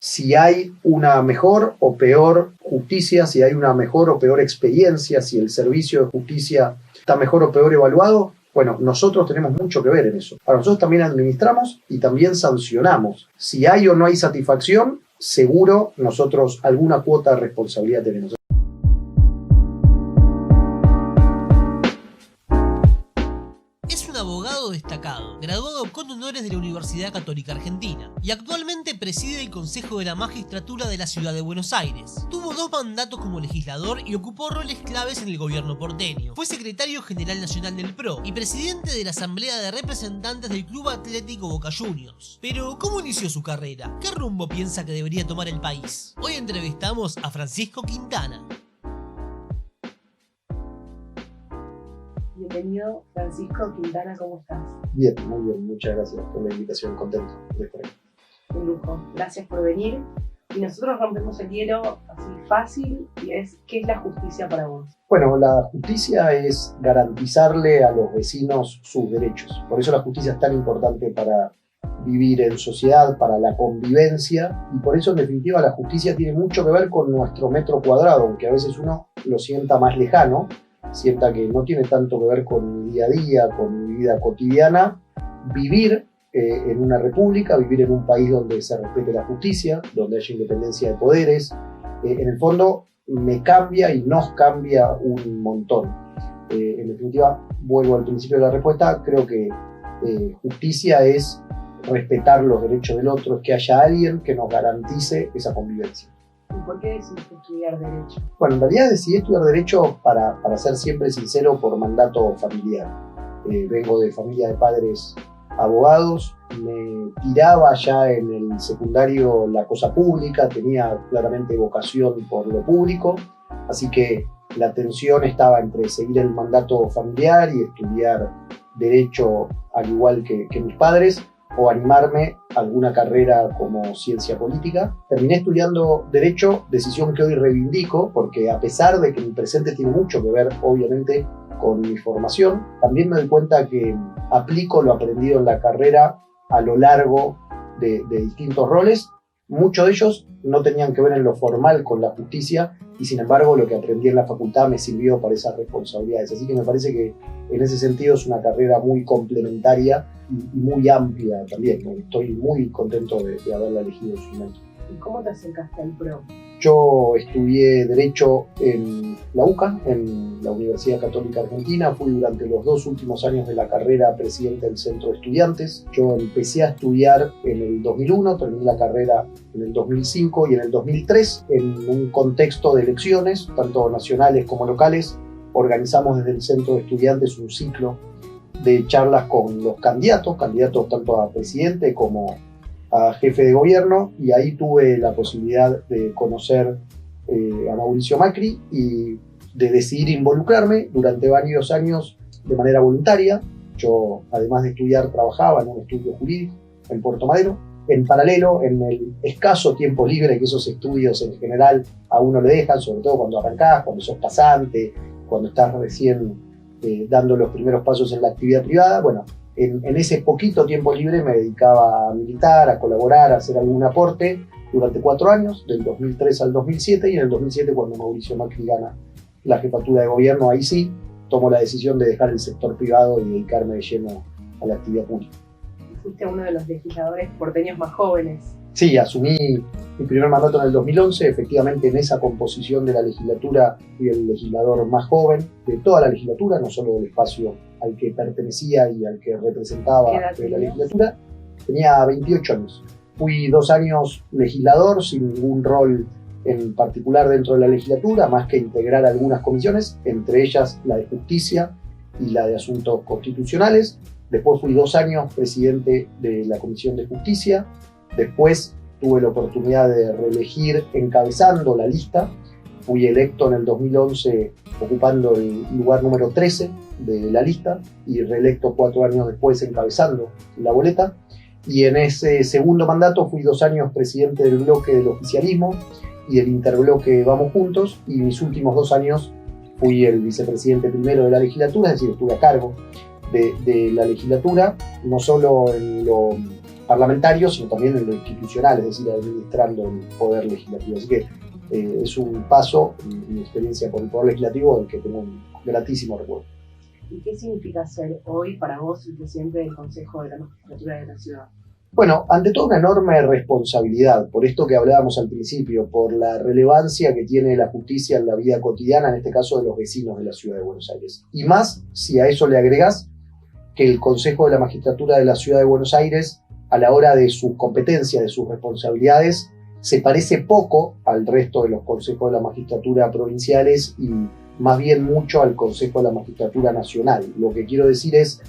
si hay una mejor o peor justicia, si hay una mejor o peor experiencia, si el servicio de justicia está mejor o peor evaluado, bueno, nosotros tenemos mucho que ver en eso. Ahora, nosotros también administramos y también sancionamos. Si hay o no hay satisfacción, seguro nosotros alguna cuota de responsabilidad tenemos. Destacado, graduado con honores de la Universidad Católica Argentina y actualmente preside el Consejo de la Magistratura de la Ciudad de Buenos Aires. Tuvo 2 mandatos como legislador y ocupó roles claves en el gobierno porteño. Fue secretario general nacional del PRO y presidente de la Asamblea de Representantes del Club Atlético Boca Juniors. Pero, ¿cómo inició su carrera? ¿Qué rumbo piensa que debería tomar el país? Hoy entrevistamos a Francisco Quintana. Bienvenido, Francisco Quintana, ¿cómo estás? Bien, muy bien, muchas gracias por la invitación, contento de estar aquí. Un lujo, gracias por venir. Y nosotros rompemos el hielo así fácil, y es, ¿qué es la justicia para vos? Bueno, la justicia es garantizarle a los vecinos sus derechos. Por eso la justicia es tan importante para vivir en sociedad, para la convivencia, y por eso en definitiva la justicia tiene mucho que ver con nuestro metro cuadrado, aunque a veces uno lo sienta más lejano, sienta que no tiene tanto que ver con mi día a día, con mi vida cotidiana. Vivir en una república, vivir en un país donde se respete la justicia, donde haya independencia de poderes, en el fondo me cambia y nos cambia un montón. En definitiva, vuelvo al principio de la respuesta, creo que justicia es respetar los derechos del otro, es que haya alguien que nos garantice esa convivencia. ¿Y por qué decidiste estudiar Derecho? Bueno, en realidad decidí estudiar Derecho para ser siempre sincero por mandato familiar. Vengo de familia de padres abogados, me tiraba ya en el secundario la cosa pública, tenía claramente vocación por lo público, así que la tensión estaba entre seguir el mandato familiar y estudiar Derecho al igual que mis padres, o animarme a alguna carrera como ciencia política. Terminé estudiando Derecho, decisión que hoy reivindico, porque a pesar de que mi presente tiene mucho que ver, obviamente, con mi formación, también me doy cuenta que aplico lo aprendido en la carrera a lo largo de distintos roles. Muchos de ellos no tenían que ver en lo formal con la justicia, y sin embargo lo que aprendí en la facultad me sirvió para esas responsabilidades. Así que me parece que en ese sentido es una carrera muy complementaria y muy amplia también. Estoy muy contento de haberla elegido en su momento. ¿Y cómo te acercaste al PRO? Yo estudié Derecho en la UCA, en la Universidad Católica Argentina. Fui durante los 2 últimos años de la carrera presidente del Centro de Estudiantes. Yo empecé a estudiar en el 2001, terminé la carrera en el 2005 y en el 2003, en un contexto de elecciones, tanto nacionales como locales. Organizamos desde el Centro de Estudiantes un ciclo de charlas con los candidatos tanto a presidente como a jefe de gobierno, y ahí tuve la posibilidad de conocer a Mauricio Macri y de decidir involucrarme durante varios años de manera voluntaria. Yo, además de estudiar, trabajaba en un estudio jurídico en Puerto Madero. En paralelo, en el escaso tiempo libre que esos estudios en general a uno le dejan, sobre todo cuando arrancás, cuando sos pasante, cuando estás recién dando los primeros pasos en la actividad privada, bueno, en ese poquito tiempo libre me dedicaba a militar, a colaborar, a hacer algún aporte durante 4 años, del 2003 al 2007, y en el 2007, cuando Mauricio Macri gana la jefatura de gobierno, ahí sí tomo la decisión de dejar el sector privado y dedicarme de lleno a la actividad pública. Fuiste uno de los legisladores porteños más jóvenes. Sí, asumí mi primer mandato en el 2011, efectivamente en esa composición de la legislatura fui el legislador más joven de toda la legislatura, no solo del espacio al que pertenecía y al que representaba la legislatura. Tenía 28 años. Fui 2 años legislador sin ningún rol en particular dentro de la legislatura, más que integrar algunas comisiones, entre ellas la de justicia y la de asuntos constitucionales. Después fui 2 años presidente de la Comisión de Justicia. Después tuve la oportunidad de reelegir encabezando la lista. Fui electo en el 2011 ocupando el lugar número 13 de la lista y reelecto 4 años después encabezando la boleta. Y en ese segundo mandato fui 2 años presidente del bloque del oficialismo y del interbloque Vamos Juntos, y mis últimos 2 años fui el vicepresidente primero de la legislatura, es decir, estuve a cargo de la legislatura, no solo en lo parlamentario, sino también en lo institucional, es decir, administrando el poder legislativo. Así que es un paso, mi experiencia con el poder legislativo, del que tengo un gratísimo recuerdo. ¿Y qué significa ser hoy para vos el presidente del Consejo de la Magistratura de la ciudad? Bueno, ante todo una enorme responsabilidad, por esto que hablábamos al principio, por la relevancia que tiene la justicia en la vida cotidiana, en este caso de los vecinos de la ciudad de Buenos Aires. Y más si a eso le agregás que el Consejo de la Magistratura de la ciudad de Buenos Aires, a la hora de sus competencias, de sus responsabilidades, se parece poco al resto de los consejos de la magistratura provinciales y más bien mucho al Consejo de la Magistratura Nacional. Lo que quiero decir es,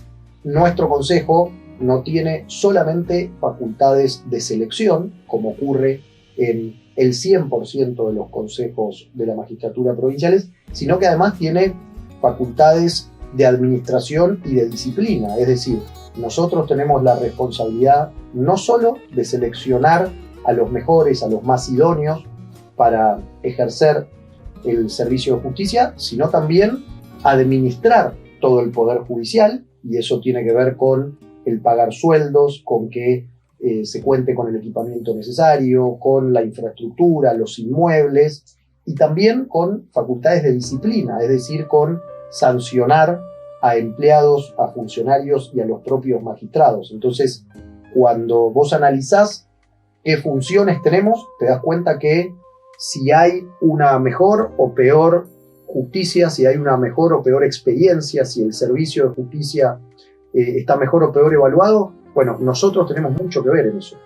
nuestro consejo no tiene solamente facultades de selección, como ocurre en el 100% de los consejos de la magistratura provinciales, sino que además tiene facultades de administración y de disciplina. Es decir, nosotros tenemos la responsabilidad no solo de seleccionar a los mejores, a los más idóneos para ejercer el servicio de justicia, sino también administrar todo el poder judicial, y eso tiene que ver con el pagar sueldos, con que se cuente con el equipamiento necesario, con la infraestructura, los inmuebles, y también con facultades de disciplina, es decir, con sancionar a empleados, a funcionarios y a los propios magistrados. Entonces, cuando vos analizás qué funciones tenemos, te das cuenta que si hay una mejor o peor justicia, si hay una mejor o peor experiencia, si el servicio de justicia está mejor o peor evaluado, bueno, nosotros tenemos mucho que ver en eso,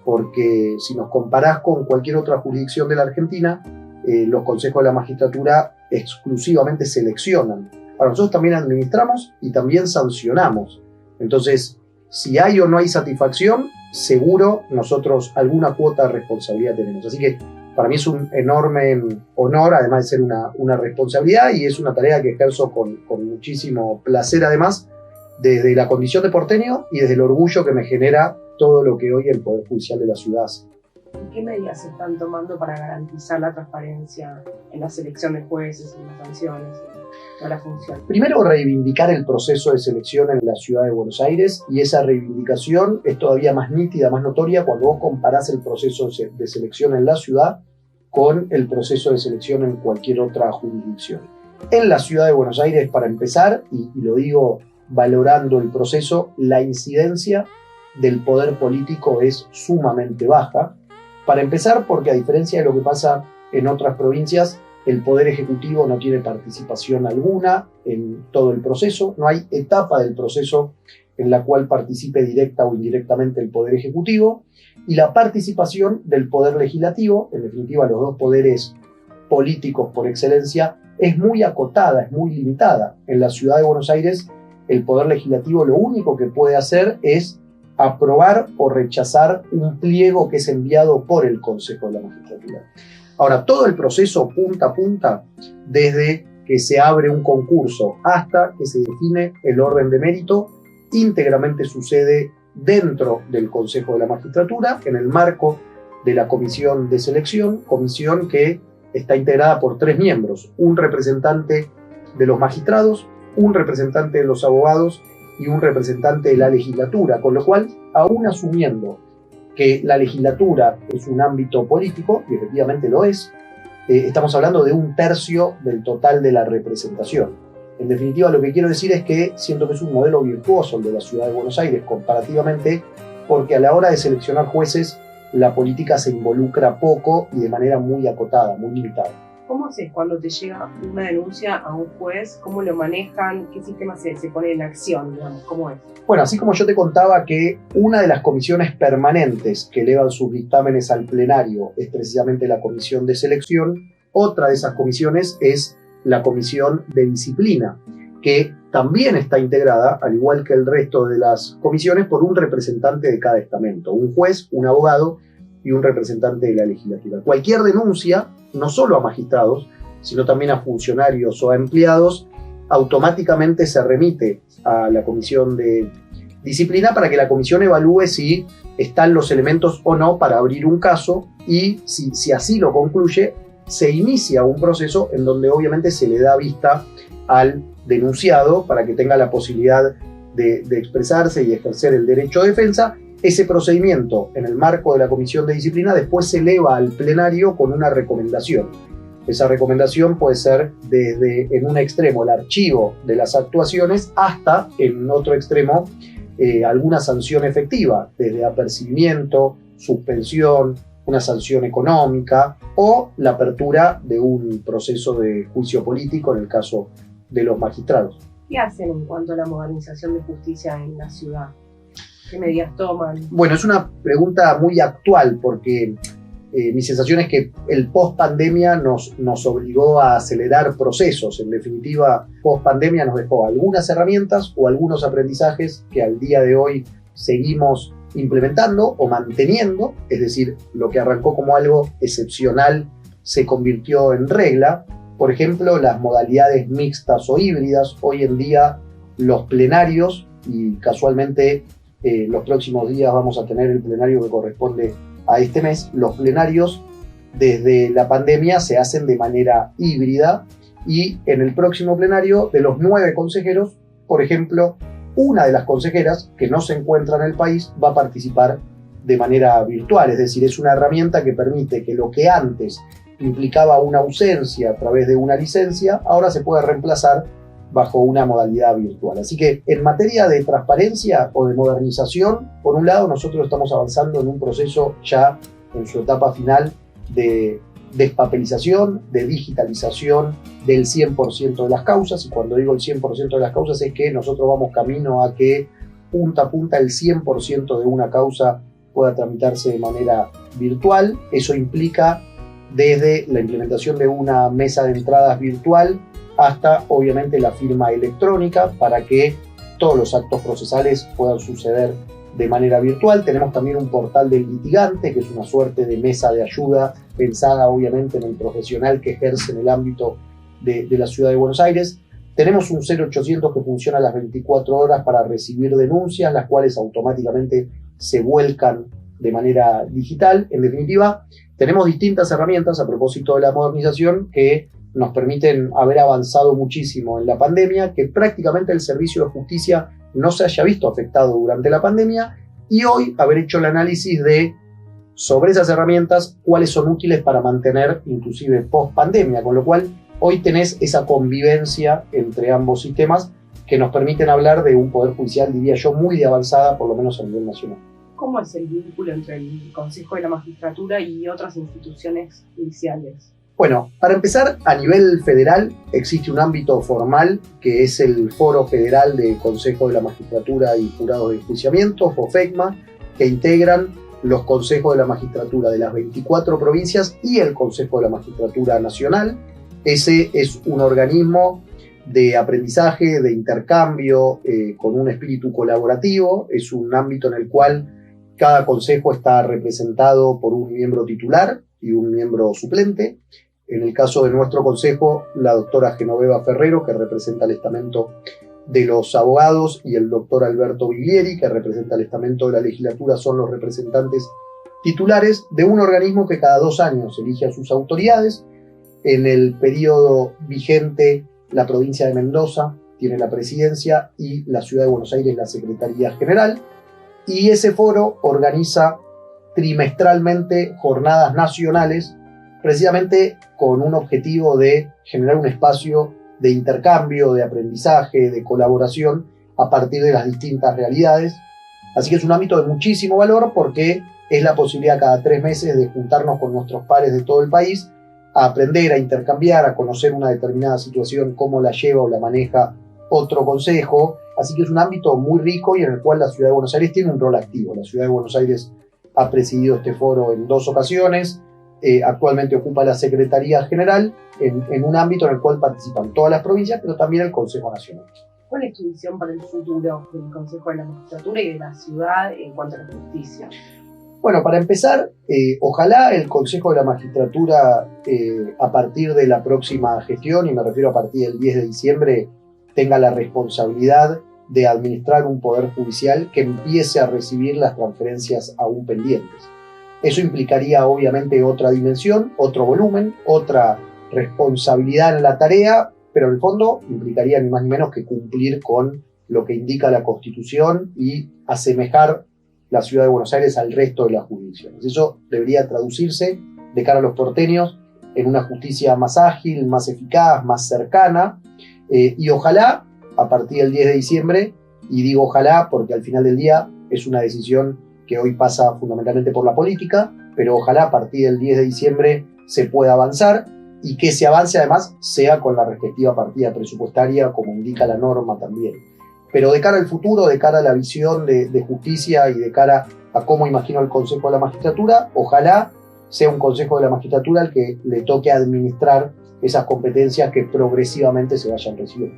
porque si nos comparás con cualquier otra jurisdicción de la Argentina, los consejos de la magistratura exclusivamente seleccionan. Ahora, nosotros también administramos y también sancionamos. Entonces, si hay o no hay satisfacción, seguro nosotros alguna cuota de responsabilidad tenemos. Así que para mí es un enorme honor, además de ser una responsabilidad, y es una tarea que ejerzo con muchísimo placer, además, desde la condición de porteño y desde el orgullo que me genera todo lo que hoy el Poder Judicial de la ciudad hace. ¿Qué medidas se están tomando para garantizar la transparencia en la selección de jueces, en las sanciones, en toda la función? Primero, reivindicar el proceso de selección en la ciudad de Buenos Aires, y esa reivindicación es todavía más nítida, más notoria cuando vos comparás el proceso de selección en la ciudad con el proceso de selección en cualquier otra jurisdicción. En la ciudad de Buenos Aires, para empezar, y lo digo valorando el proceso, la incidencia del poder político es sumamente baja. Para empezar, porque a diferencia de lo que pasa en otras provincias, el Poder Ejecutivo no tiene participación alguna en todo el proceso, no hay etapa del proceso en la cual participe directa o indirectamente el Poder Ejecutivo, y la participación del Poder Legislativo, en definitiva los dos poderes políticos por excelencia, es muy acotada, es muy limitada. En la ciudad de Buenos Aires, el Poder Legislativo lo único que puede hacer es aprobar o rechazar un pliego que es enviado por el Consejo de la Magistratura. Ahora, todo el proceso punta a punta, desde que se abre un concurso hasta que se define el orden de mérito, íntegramente sucede dentro del Consejo de la Magistratura, en el marco de la Comisión de Selección, comisión que está integrada por 3 miembros, un representante de los magistrados, un representante de los abogados y un representante de la legislatura, con lo cual, aún asumiendo que la legislatura es un ámbito político, y efectivamente lo es, estamos hablando de 1/3 del total de la representación. En definitiva, lo que quiero decir es que siento que es un modelo virtuoso el de la ciudad de Buenos Aires, comparativamente, porque a la hora de seleccionar jueces, la política se involucra poco y de manera muy acotada, muy limitada. ¿Cómo haces cuando te llega una denuncia a un juez? ¿Cómo lo manejan? ¿Qué sistema se pone en acción, digamos? ¿Cómo es? Bueno, así como yo te contaba que una de las comisiones permanentes que elevan sus dictámenes al plenario es precisamente la comisión de selección, otra de esas comisiones es la comisión de disciplina, que también está integrada, al igual que el resto de las comisiones, por un representante de cada estamento, un juez, un abogado y un representante de la legislatura. Cualquier denuncia, no solo a magistrados, sino también a funcionarios o a empleados, automáticamente se remite a la comisión de disciplina para que la comisión evalúe si están los elementos o no para abrir un caso, y si así lo concluye, se inicia un proceso en donde obviamente se le da vista al denunciado para que tenga la posibilidad de expresarse y ejercer el derecho de defensa, Ese procedimiento, en el marco de la comisión de disciplina, después se eleva al plenario con una recomendación. Esa recomendación puede ser desde, en un extremo, el archivo de las actuaciones, hasta, en otro extremo, alguna sanción efectiva, desde apercibimiento, suspensión, una sanción económica o la apertura de un proceso de juicio político en el caso de los magistrados. ¿Qué hacen en cuanto a la modernización de justicia en la ciudad? ¿Qué medidas toman? Bueno, es una pregunta muy actual porque mi sensación es que el post-pandemia nos obligó a acelerar procesos. En definitiva, post-pandemia nos dejó algunas herramientas o algunos aprendizajes que al día de hoy seguimos implementando o manteniendo, es decir, lo que arrancó como algo excepcional se convirtió en regla. Por ejemplo, las modalidades mixtas o híbridas. Hoy en día los plenarios, y casualmente los próximos días vamos a tener el plenario que corresponde a este mes, los plenarios desde la pandemia se hacen de manera híbrida y en el próximo plenario de los 9 consejeros, por ejemplo, una de las consejeras que no se encuentra en el país va a participar de manera virtual, es decir, es una herramienta que permite que lo que antes implicaba una ausencia a través de una licencia, ahora se puede reemplazar bajo una modalidad virtual. Así que en materia de transparencia o de modernización, por un lado nosotros estamos avanzando en un proceso ya en su etapa final de despapelización, de digitalización del 100% de las causas, y cuando digo el 100% de las causas es que nosotros vamos camino a que punta a punta el 100% de una causa pueda tramitarse de manera virtual. Eso implica desde la implementación de una mesa de entradas virtual hasta obviamente la firma electrónica para que todos los actos procesales puedan suceder de manera virtual. Tenemos también un portal del litigante, que es una suerte de mesa de ayuda pensada obviamente en el profesional que ejerce en el ámbito de la ciudad de Buenos Aires. Tenemos un 0800 que funciona a las 24 horas para recibir denuncias, las cuales automáticamente se vuelcan de manera digital. En definitiva, tenemos distintas herramientas a propósito de la modernización que nos permiten haber avanzado muchísimo en la pandemia, que prácticamente el servicio de justicia no se haya visto afectado durante la pandemia, y hoy haber hecho el análisis de, sobre esas herramientas, cuáles son útiles para mantener inclusive post pandemia, con lo cual hoy tenés esa convivencia entre ambos sistemas que nos permiten hablar de un poder judicial, diría yo, muy de avanzada, por lo menos a nivel nacional. ¿Cómo es el vínculo entre el Consejo de la Magistratura y otras instituciones judiciales? Bueno, para empezar, a nivel federal existe un ámbito formal que es el Foro Federal de Consejo de la Magistratura y Jurados de Enjuiciamiento, FOFECMA, que integran los consejos de la magistratura de las 24 provincias y el Consejo de la Magistratura Nacional. Ese es un organismo de aprendizaje, de intercambio, con un espíritu colaborativo. Es un ámbito en el cual cada consejo está representado por un miembro titular y un miembro suplente. En el caso de nuestro consejo, la doctora Genoveva Ferrero, que representa el estamento de los abogados, y el doctor Alberto Biglieri, que representa el estamento de la legislatura, son los representantes titulares de un organismo que cada 2 años elige a sus autoridades. En el periodo vigente, la provincia de Mendoza tiene la presidencia y la ciudad de Buenos Aires la secretaría general. Y ese foro organiza trimestralmente jornadas nacionales, precisamente con un objetivo de generar un espacio de intercambio, de aprendizaje, de colaboración a partir de las distintas realidades. Así que es un ámbito de muchísimo valor porque es la posibilidad cada 3 meses de juntarnos con nuestros pares de todo el país a aprender, a intercambiar, a conocer una determinada situación, cómo la lleva o la maneja otro consejo. Así que es un ámbito muy rico y en el cual la ciudad de Buenos Aires tiene un rol activo. La ciudad de Buenos Aires ha presidido este foro en 2 ocasiones. Actualmente ocupa la Secretaría General en un ámbito en el cual participan todas las provincias, pero también el Consejo Nacional. ¿Cuál es tu visión para el futuro del Consejo de la Magistratura y de la ciudad en cuanto a la justicia? Bueno, para empezar, ojalá el Consejo de la Magistratura, a partir de la próxima gestión, y me refiero a partir del 10 de diciembre, tenga la responsabilidad de administrar un poder judicial que empiece a recibir las transferencias aún pendientes. Eso implicaría obviamente otra dimensión, otro volumen, otra responsabilidad en la tarea, pero en el fondo implicaría ni más ni menos que cumplir con lo que indica la Constitución y asemejar la ciudad de Buenos Aires al resto de las jurisdicciones. Eso debería traducirse de cara a los porteños en una justicia más ágil, más eficaz, más cercana, y ojalá a partir del 10 de diciembre, y digo ojalá porque al final del día es una decisión que hoy pasa fundamentalmente por la política, pero ojalá a partir del 10 de diciembre se pueda avanzar y que ese avance además sea con la respectiva partida presupuestaria como indica la norma también. Pero de cara al futuro, de cara a la visión de justicia y de cara a cómo imagino el Consejo de la Magistratura, ojalá sea un Consejo de la Magistratura al que le toque administrar esas competencias que progresivamente se vayan recibiendo.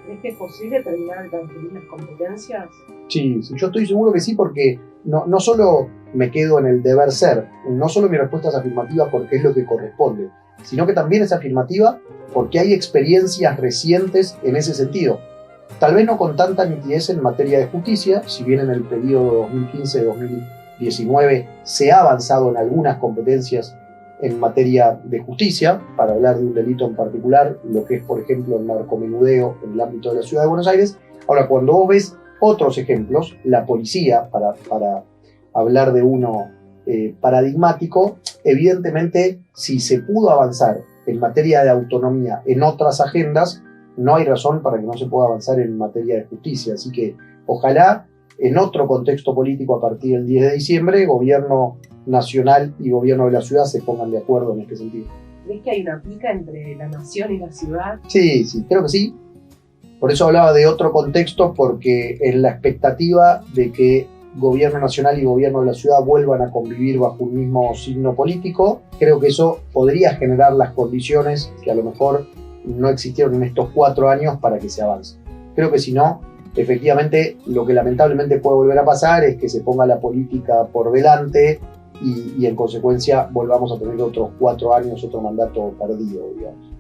¿Crees que es posible terminar de transferir las competencias? Sí, yo estoy seguro que sí, porque no solo me quedo en el deber ser, no solo mi respuesta es afirmativa porque es lo que corresponde, sino que también es afirmativa porque hay experiencias recientes en ese sentido. Tal vez no con tanta nitidez en materia de justicia, si bien en el periodo 2015-2019 se ha avanzado en algunas competencias en materia de justicia, para hablar de un delito en particular, lo que es, por ejemplo, el narcomenudeo en el ámbito de la Ciudad de Buenos Aires. Ahora, cuando vos ves otros ejemplos, la policía, para hablar de uno paradigmático, evidentemente, si se pudo avanzar en materia de autonomía en otras agendas, no hay razón para que no se pueda avanzar en materia de justicia. Así que, ojalá, en otro contexto político a partir del 10 de diciembre, gobierno nacional y gobierno de la ciudad se pongan de acuerdo en este sentido. ¿Crees que hay una pica entre la nación y la ciudad? Sí, creo que sí. Por eso hablaba de otro contexto, porque en la expectativa de que gobierno nacional y gobierno de la ciudad vuelvan a convivir bajo un mismo signo político, creo que eso podría generar las condiciones que a lo mejor no existieron en estos 4 años para que se avance. Creo que si no, efectivamente, lo que lamentablemente puede volver a pasar es que se ponga la política por delante y en consecuencia volvamos a tener otros 4 años, otro mandato perdido, digamos.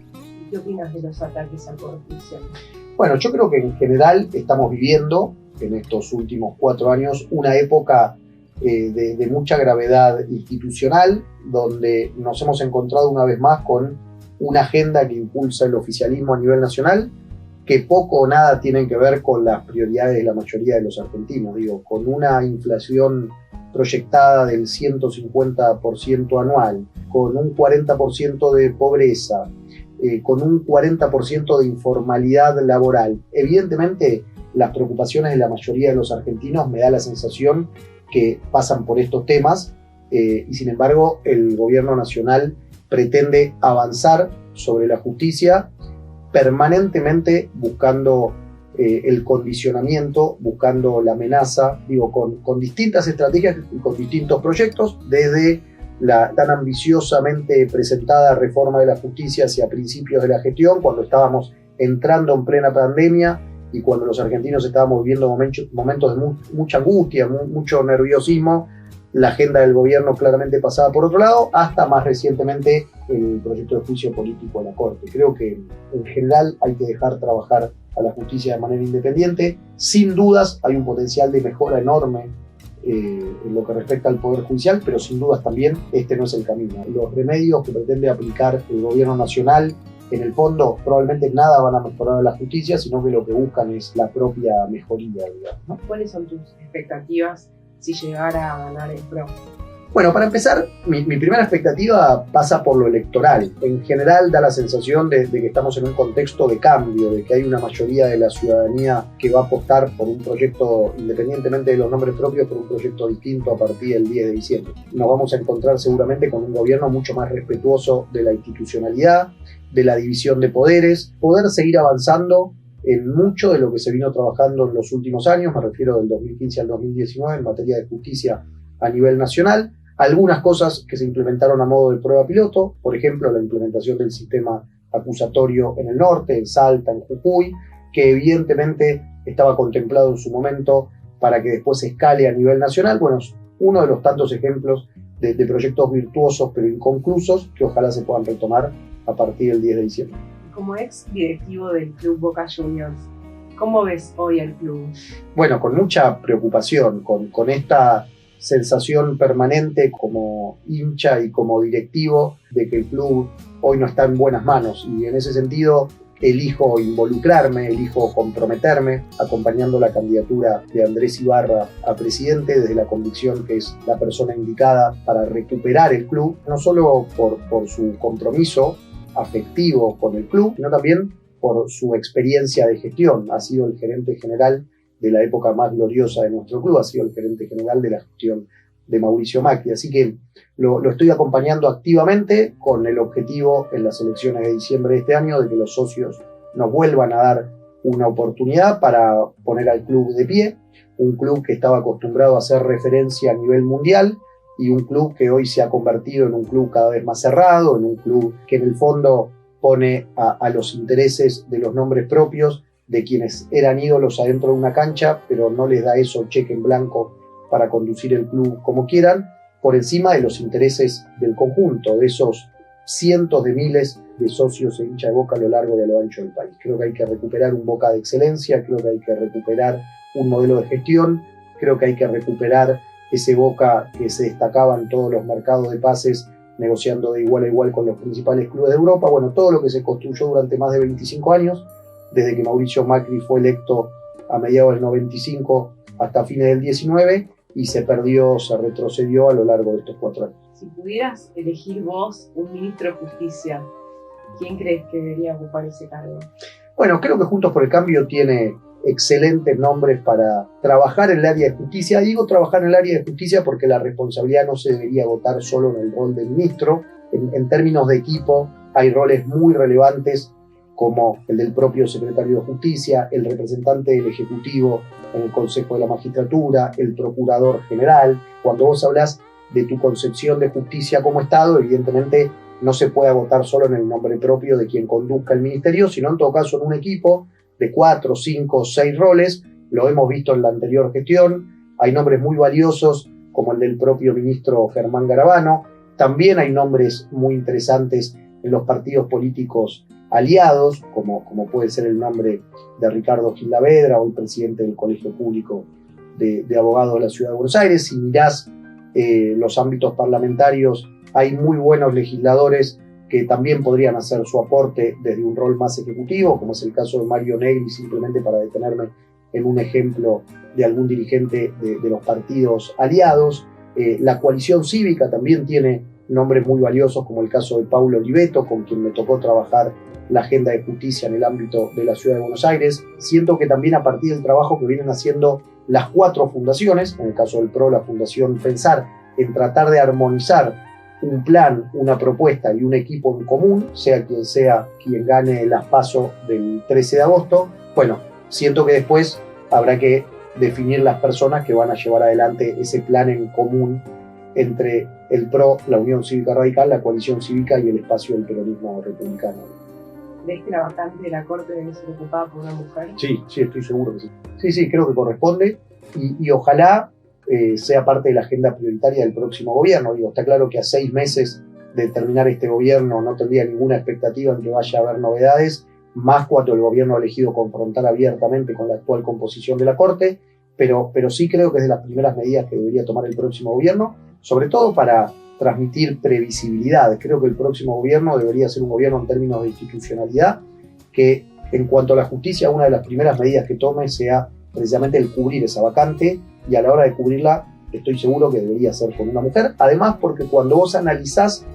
¿Qué opinas de los ataques al Poder Judicial? Bueno, yo creo que en general estamos viviendo en estos últimos 4 años una época de mucha gravedad institucional, donde nos hemos encontrado una vez más con una agenda que impulsa el oficialismo a nivel nacional, que poco o nada tienen que ver con las prioridades de la mayoría de los argentinos, con una inflación proyectada del 150% anual, con un 40% de pobreza, con un 40% de informalidad laboral. Evidentemente, las preocupaciones de la mayoría de los argentinos me da la sensación que pasan por estos temas y sin embargo el gobierno nacional pretende avanzar sobre la justicia permanentemente buscando el condicionamiento, buscando la amenaza, con distintas estrategias y con distintos proyectos, desde la tan ambiciosamente presentada reforma de la justicia hacia principios de la gestión, cuando estábamos entrando en plena pandemia y cuando los argentinos estábamos viviendo momentos de mucha angustia, mucho nerviosismo, la agenda del gobierno claramente pasaba por otro lado, hasta más recientemente el proyecto de juicio político a la Corte. Creo que en general hay que dejar trabajar a la justicia de manera independiente. Sin dudas hay un potencial de mejora enorme en lo que respecta al Poder Judicial, pero sin dudas también este no es el camino. Los remedios que pretende aplicar el gobierno nacional, en el fondo, probablemente nada van a mejorar a la justicia, sino que lo que buscan es la propia mejoría, ¿no? ¿Cuáles son tus expectativas si llegara a ganar el PRO? Bueno, para empezar, mi primera expectativa pasa por lo electoral. En general da la sensación de que estamos en un contexto de cambio, de que hay una mayoría de la ciudadanía que va a apostar por un proyecto, independientemente de los nombres propios, por un proyecto distinto a partir del 10 de diciembre. Nos vamos a encontrar seguramente con un gobierno mucho más respetuoso de la institucionalidad, de la división de poderes, poder seguir avanzando en mucho de lo que se vino trabajando en los últimos años, me refiero del 2015 al 2019 en materia de justicia a nivel nacional. Algunas cosas que se implementaron a modo de prueba piloto, por ejemplo, la implementación del sistema acusatorio en el norte, en Salta, en Jujuy, que evidentemente estaba contemplado en su momento para que después se escale a nivel nacional. Bueno, es uno de los tantos ejemplos de proyectos virtuosos pero inconclusos que ojalá se puedan retomar a partir del 10 de diciembre. Como ex directivo del Club Boca Juniors, ¿cómo ves hoy el club? Bueno, con mucha preocupación, con esta sensación permanente como hincha y como directivo de que el club hoy no está en buenas manos, y en ese sentido elijo involucrarme, elijo comprometerme, acompañando la candidatura de Andrés Ibarra a presidente desde la convicción que es la persona indicada para recuperar el club, no solo por su compromiso afectivo con el club, sino también por su experiencia de gestión. Ha sido el gerente general de la época más gloriosa de nuestro club, ha sido el gerente general de la gestión de Mauricio Macri, así que lo estoy acompañando activamente con el objetivo en las elecciones de diciembre de este año de que los socios nos vuelvan a dar una oportunidad para poner al club de pie, un club que estaba acostumbrado a ser referencia a nivel mundial y un club que hoy se ha convertido en un club cada vez más cerrado, en un club que en el fondo pone a los intereses de los nombres propios de quienes eran ídolos adentro de una cancha, pero no les da eso cheque en blanco para conducir el club como quieran, por encima de los intereses del conjunto, de esos cientos de miles de socios e hinchas de Boca a lo largo y a lo ancho del país. Creo que hay que recuperar un Boca de excelencia, creo que hay que recuperar un modelo de gestión, creo que hay que recuperar ese Boca que se destacaba en todos los mercados de pases, negociando de igual a igual con los principales clubes de Europa. Bueno, todo lo que se construyó durante más de 25 años, desde que Mauricio Macri fue electo a mediados del 95 hasta fines del 19, y se perdió, se retrocedió a lo largo de estos 4 años. Si pudieras elegir vos un ministro de Justicia, ¿quién crees que debería ocupar ese cargo? Bueno, creo que Juntos por el Cambio tiene excelentes nombres para trabajar en el área de justicia. Digo trabajar en el área de justicia porque la responsabilidad no se debería agotar solo en el rol del ministro. En términos de equipo, hay roles muy relevantes como el del propio secretario de Justicia, el representante del Ejecutivo en el Consejo de la Magistratura, el Procurador General. Cuando vos hablás de tu concepción de justicia como Estado, evidentemente no se puede agotar solo en el nombre propio de quien conduzca el ministerio, sino en todo caso en un equipo de 4, 5, 6 roles. Lo hemos visto en la anterior gestión. Hay nombres muy valiosos como el del propio ministro Germán Garabano. También hay nombres muy interesantes en los partidos políticos aliados, como puede ser el nombre de Ricardo Gilavedra, hoy presidente del Colegio Público de Abogados de la Ciudad de Buenos Aires. Si mirás los ámbitos parlamentarios, hay muy buenos legisladores que también podrían hacer su aporte desde un rol más ejecutivo, como es el caso de Mario Negri, simplemente para detenerme en un ejemplo de algún dirigente de los partidos aliados. La coalición cívica también tiene nombres muy valiosos, como el caso de Paulo Oliveto, con quien me tocó trabajar la agenda de justicia en el ámbito de la Ciudad de Buenos Aires. Siento que también a partir del trabajo que vienen haciendo las 4 fundaciones, en el caso del PRO, la Fundación Pensar, en tratar de armonizar un plan, una propuesta y un equipo en común, sea quien gane las PASO del 13 de agosto, bueno, siento que después habrá que definir las personas que van a llevar adelante ese plan en común entre el PRO, la Unión Cívica Radical, la Coalición Cívica y el espacio del peronismo republicano. ¿Ves que la vacante de la Corte debe ser ocupada por una mujer? Sí, estoy seguro que sí. Sí, creo que corresponde y ojalá sea parte de la agenda prioritaria del próximo gobierno. Digo, está claro que a 6 meses de terminar este gobierno no tendría ninguna expectativa en que vaya a haber novedades, más cuando el gobierno ha elegido confrontar abiertamente con la actual composición de la Corte, pero sí creo que es de las primeras medidas que debería tomar el próximo gobierno, sobre todo para transmitir previsibilidad. Creo que el próximo gobierno debería ser un gobierno en términos de institucionalidad, que en cuanto a la justicia, una de las primeras medidas que tome sea precisamente el cubrir esa vacante, y a la hora de cubrirla estoy seguro que debería ser con una mujer. Además, porque cuando vos analizás,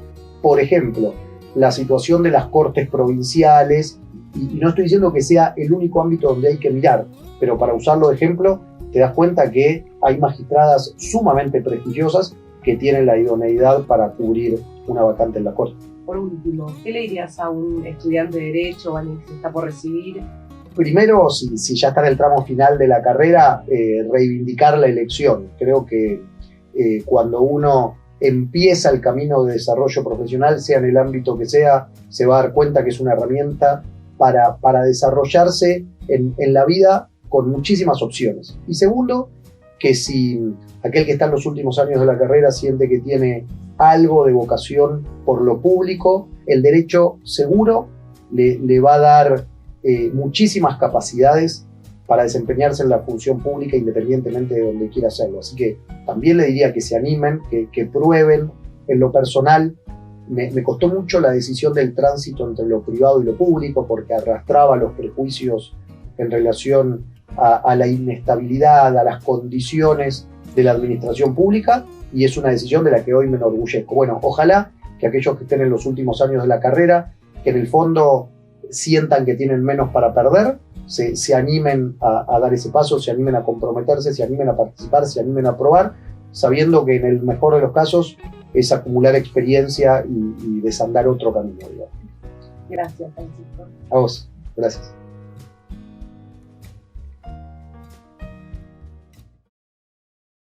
por ejemplo, la situación de las cortes provinciales, y no estoy diciendo que sea el único ámbito donde hay que mirar, pero para usarlo de ejemplo, te das cuenta que hay magistradas sumamente prestigiosas que tienen la idoneidad para cubrir una vacante en la Corte. Por último, ¿qué le dirías a un estudiante de Derecho o a alguien que se está por recibir? Primero, si ya está en el tramo final de la carrera, reivindicar la elección. Creo que cuando uno empieza el camino de desarrollo profesional, sea en el ámbito que sea, se va a dar cuenta que es una herramienta para desarrollarse en la vida con muchísimas opciones. Y segundo, que si aquel que está en los últimos años de la carrera siente que tiene algo de vocación por lo público, el derecho seguro le va a dar muchísimas capacidades para desempeñarse en la función pública independientemente de donde quiera hacerlo. Así que también le diría que se animen, que prueben. En lo personal me costó mucho la decisión del tránsito entre lo privado y lo público, porque arrastraba los prejuicios en relación a la inestabilidad, a las condiciones de la administración pública, y es una decisión de la que hoy me enorgullezco. Bueno, ojalá que aquellos que estén en los últimos años de la carrera, que en el fondo sientan que tienen menos para perder, se animen a dar ese paso, se animen a comprometerse, se animen a participar, se animen a probar, sabiendo que en el mejor de los casos es acumular experiencia y desandar otro camino, digamos. Gracias, Francisco. A vos, gracias.